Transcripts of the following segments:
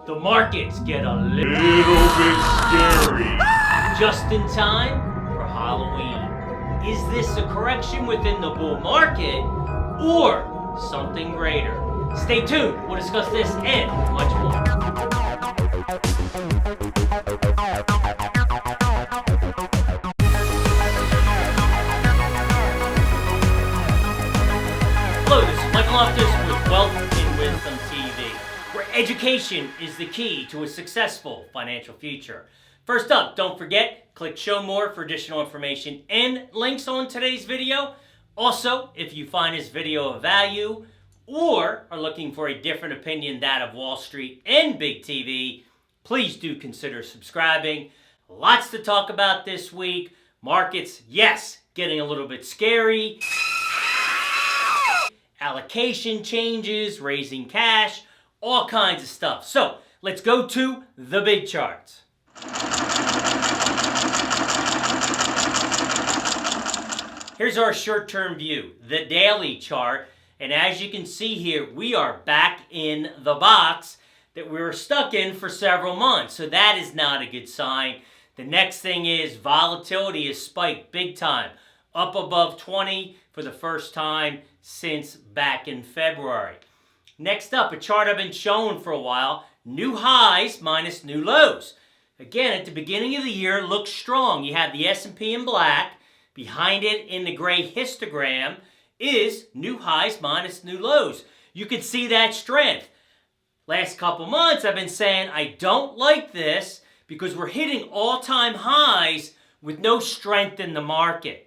the markets get a little bit scary. Just in time for Halloween. Is this a correction within the bull market or something greater? Stay tuned. We'll discuss this and much more. Hello, this is Loftus with Wealth and Wisdom TV, where education is the key to a successful financial future. First up, don't forget, click show more for additional information and links on today's video. Also, if you find this video of value or are looking for a different opinion, that of Wall Street and Big TV, please do consider subscribing. Lots to talk about this week. Markets, yes, getting a little bit scary. Allocation changes, raising cash, all kinds of stuff. So let's go to the big charts. Here's our short-term view, the daily chart. And as you can see here, we are back in the box that we were stuck in for several months. So that is not a good sign. The next thing is volatility has spiked big time, up above 20 for the first time since back in February. Next up, a chart I've been showing for a while, new highs minus new lows. Again, at the beginning of the year, it looks strong. You have the S&P in black. Behind it in the gray histogram is new highs minus new lows. You can see that strength. Last couple months, I've been saying I don't like this because we're hitting all-time highs with no strength in the market.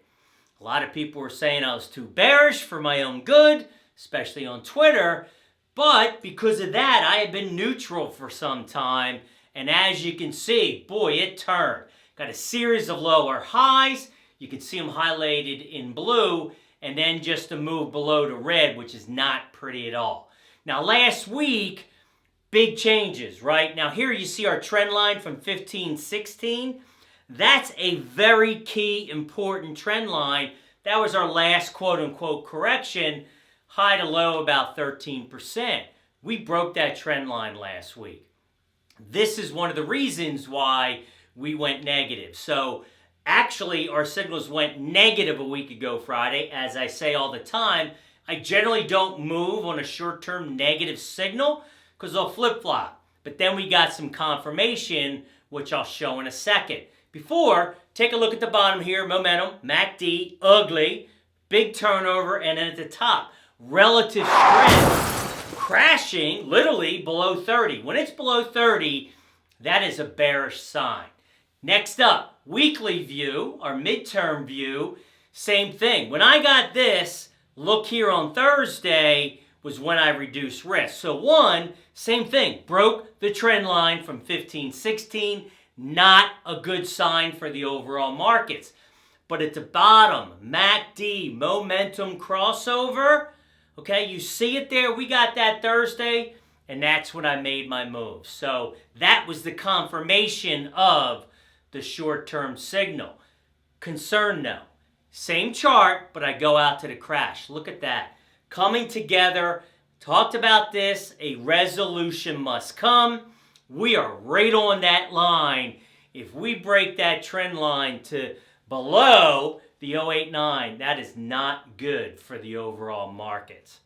A lot of people were saying I was too bearish for my own good, especially on Twitter. But because of that, I have been neutral for some time. And as you can see, boy, it turned. Got a series of lower highs. You can see them highlighted in blue. And then just a move below to red, which is not pretty at all. Now, last week, big changes, right? Now, here you see our trend line from 15-16. That's a very key, important trend line. That was our last quote-unquote correction, high to low about 13%. We broke that trend line last week. This is one of the reasons why we went negative. So actually, our signals went negative a week ago Friday. As I say all the time, I generally don't move on a short-term negative signal because they'll flip-flop. But then we got some confirmation, which I'll show in a second. Before, take a look at the bottom here, momentum, MACD, ugly, big turnover, and then at the top, relative strength, crashing literally below 30. When it's below 30, that is a bearish sign. Next up, weekly view, our midterm view, same thing. When I got this, look here on Thursday, was when I reduced risk. So one, same thing, broke the trend line from 15-16, not a good sign for the overall markets. But at the bottom, MACD, momentum crossover, okay, you see it there, we got that Thursday, and that's when I made my move. So that was the confirmation of the short-term signal. Concern no. Same chart, but I go out to the crash. Look at that. Coming together, talked about this, a resolution must come. We are right on that line. If we break that trend line to below the 089, that is not good for the overall markets.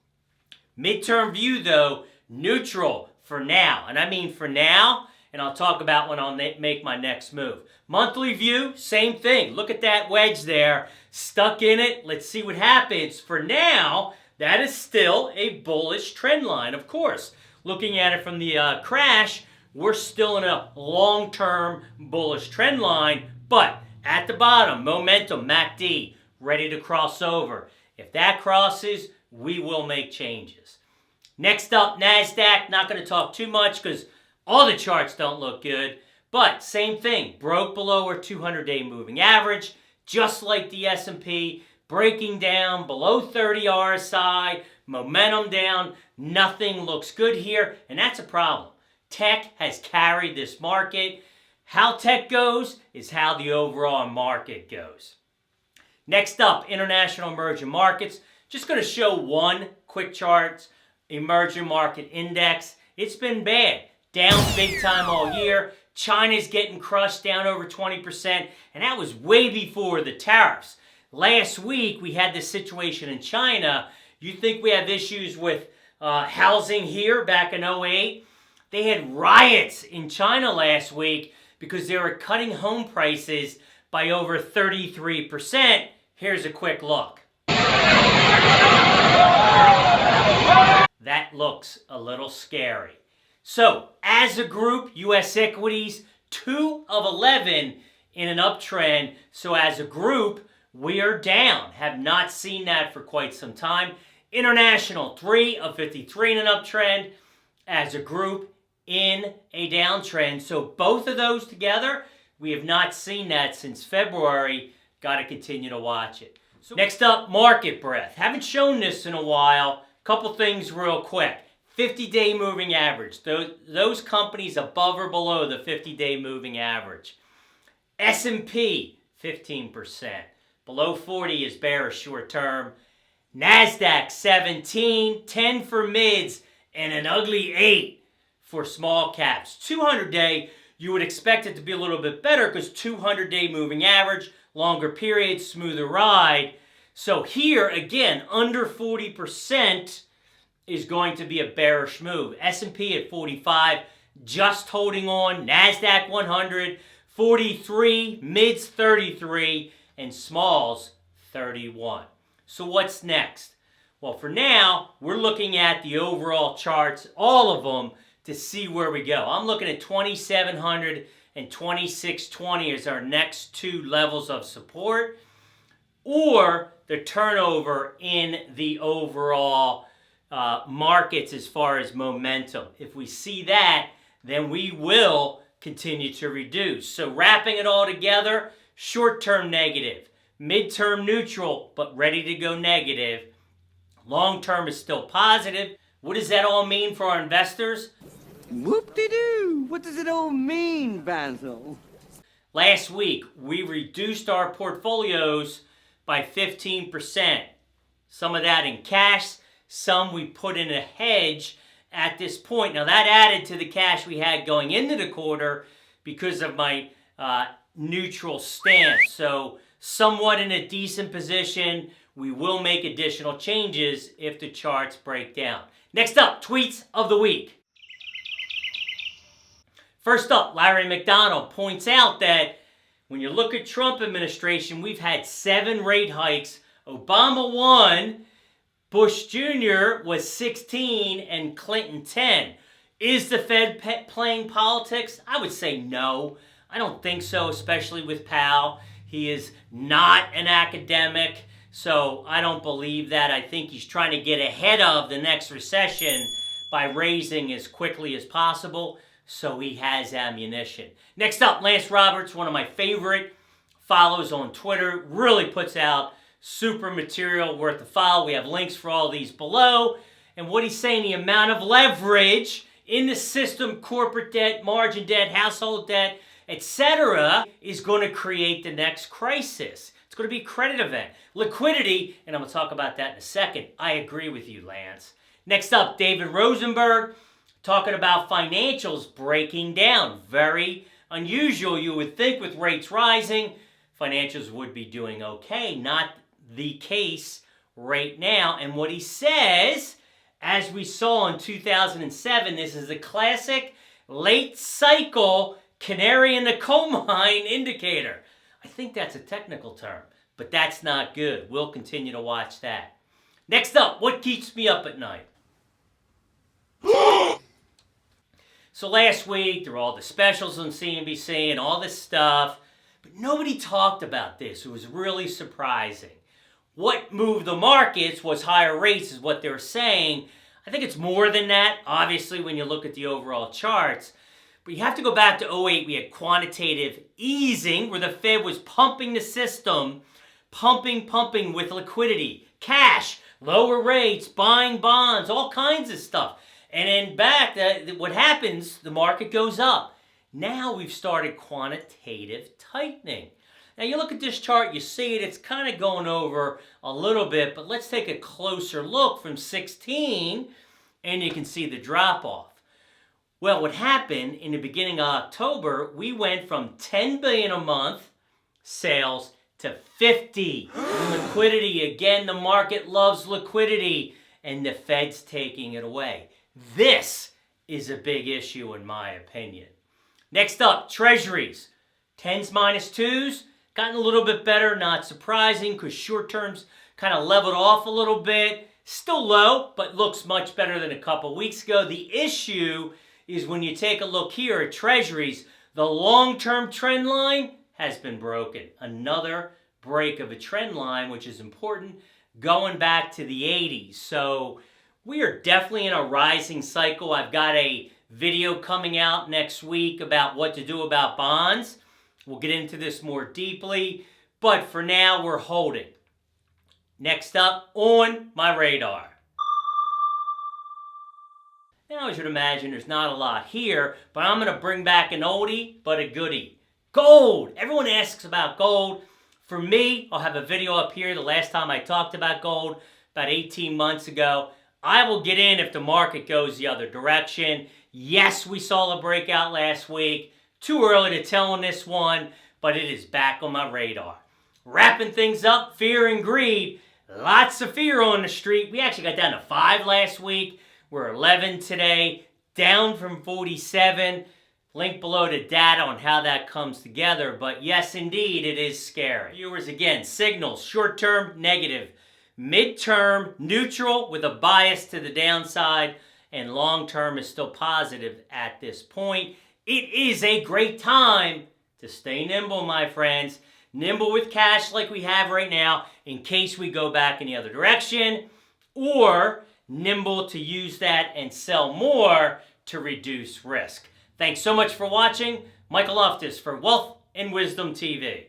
Midterm view, though, neutral for now. And I mean for now, and I'll talk about when I'll make my next move. Monthly view, same thing. Look at that wedge there. Stuck in it. Let's see what happens. For now, that is still a bullish trend line, of course. Looking at it from the crash, we're still in a long-term bullish trend line. But at the bottom, momentum, MACD, ready to cross over. If that crosses, we will make changes. Next up, NASDAQ. Not going to talk too much because all the charts don't look good. But same thing, broke below our 200-day moving average, just like the S&P, breaking down below 30 RSI, momentum down, nothing looks good here, and that's a problem. Tech has carried this market. How tech goes is how the overall market goes. Next up, international emerging markets. Just going to show one quick chart. Emerging market index. It's been bad. down big time all year. China's getting crushed, down over 20%, and that was way before the tariffs. Last week, we had this situation in China. You think we have issues with housing here back in 08? They had riots in China last week because they were cutting home prices by over 33%. Here's a quick look. That looks a little scary. So, as a group, U.S. equities, 2 of 11 in an uptrend. So, as a group, we are down. Have not seen that for quite some time. International, 3 of 53 in an uptrend. As a group, in a downtrend. So, both of those together, we have not seen that since February. Got to continue to watch it. So, next up, market breadth. Haven't shown this in a while. Couple things real quick. 50-day moving average. Those companies above or below the 50-day moving average. S&P, 15%. Below 40 is bearish short term. NASDAQ, 17. 10 for mids. And an ugly 8 for small caps. 200-day, you would expect it to be a little bit better because 200-day moving average, longer period, smoother ride. So here, again, under 40% is going to be a bearish move. S&P at 45, just holding on. NASDAQ 100, 43, mids 33, and smalls 31. So what's next? Well, for now, we're looking at the overall charts, all of them, to see where we go. I'm looking at 2,700 and 2,620 as our next 2 levels of support, or the turnover in the overall markets as far as momentum. If we see that, then we will continue to reduce. So wrapping it all together, short-term negative, mid-term neutral, but ready to go negative. Long-term is still positive. What does that all mean for our investors? Whoop-de-doo! What does it all mean, Basil? Last week, we reduced our portfolios by 15%. Some of that in cash, some we put in a hedge at this point. Now that added to the cash we had going into the quarter because of my neutral stance. So somewhat in a decent position. We will make additional changes if the charts break down. Next up, tweets of the week. First up, Larry McDonald points out that when you look at Trump administration, we've had 7 rate hikes. Obama 1, Bush Jr. was 16, and Clinton 10. Is the Fed playing politics? I would say no. I don't think so, especially with Powell. He is not an academic, so I don't believe that. I think he's trying to get ahead of the next recession by raising as quickly as possible, so he has ammunition. Next up, Lance Roberts, one of my favorite follows on Twitter, really puts out super material worth a follow. We have links for all these below. And what he's saying, the amount of leverage in the system, corporate debt, margin debt, household debt, etc., is going to create the next crisis. It's going to be a credit event. Liquidity, and I'm going to talk about that in a second. I agree with you, Lance. Next up, David Rosenberg, talking about financials breaking down. Very unusual. You would think with rates rising, financials would be doing okay. Not the case right now. And what he says, as we saw in 2007, this is a classic late cycle canary in the coal mine indicator. I think that's a technical term, but that's not good. We'll continue to watch that. Next up, what keeps me up at night? So last week, there were all the specials on CNBC and all this stuff, but nobody talked about this. It was really surprising. What moved the markets was higher rates is what they're saying. I think it's more than that, obviously, when you look at the overall charts. But you have to go back to 08. We had quantitative easing where the Fed was pumping the system, pumping with liquidity, cash, lower rates, buying bonds, all kinds of stuff. And then back, what happens, the market goes up. Now we've started quantitative tightening. Now you look at this chart, you see it's kind of going over a little bit, but let's take a closer look from 16, and you can see the drop-off. Well, what happened in the beginning of October, we went from 10 billion a month sales to 50. Liquidity, again, the market loves liquidity, and the Fed's taking it away. This is a big issue in my opinion. Next up, treasuries. 10s minus 2s, gotten a little bit better, not surprising because short terms kind of leveled off a little bit. Still low, but looks much better than a couple weeks ago. The issue is when you take a look here at treasuries, the long-term trend line has been broken. Another break of a trend line, which is important, going back to the 80s. So we are definitely in a rising cycle. I've got a video coming out next week about what to do about bonds. We'll get into this more deeply, but for now we're holding. Next up on my radar. Now, as you'd imagine, there's not a lot here, but I'm going to bring back an oldie, but a goodie. Gold! Everyone asks about gold. For me, I'll have a video up here the last time I talked about gold, about 18 months ago. I will get in if the market goes the other direction. Yes, we saw a breakout last week. Too early to tell on this one, but it is back on my radar. Wrapping things up, fear and greed. Lots of fear on the street. We actually got down to 5 last week. We're 11 today, down from 47. Link below the data on how that comes together. But yes, indeed, it is scary. Viewers, again, signals, short-term, negative. Mid-term, neutral with a bias to the downside. And long-term is still positive at this point. It is a great time to stay nimble, my friends. Nimble with cash like we have right now in case we go back in the other direction, or nimble to use that and sell more to reduce risk. Thanks so much for watching. Michael Loftus for Wealth and Wisdom TV.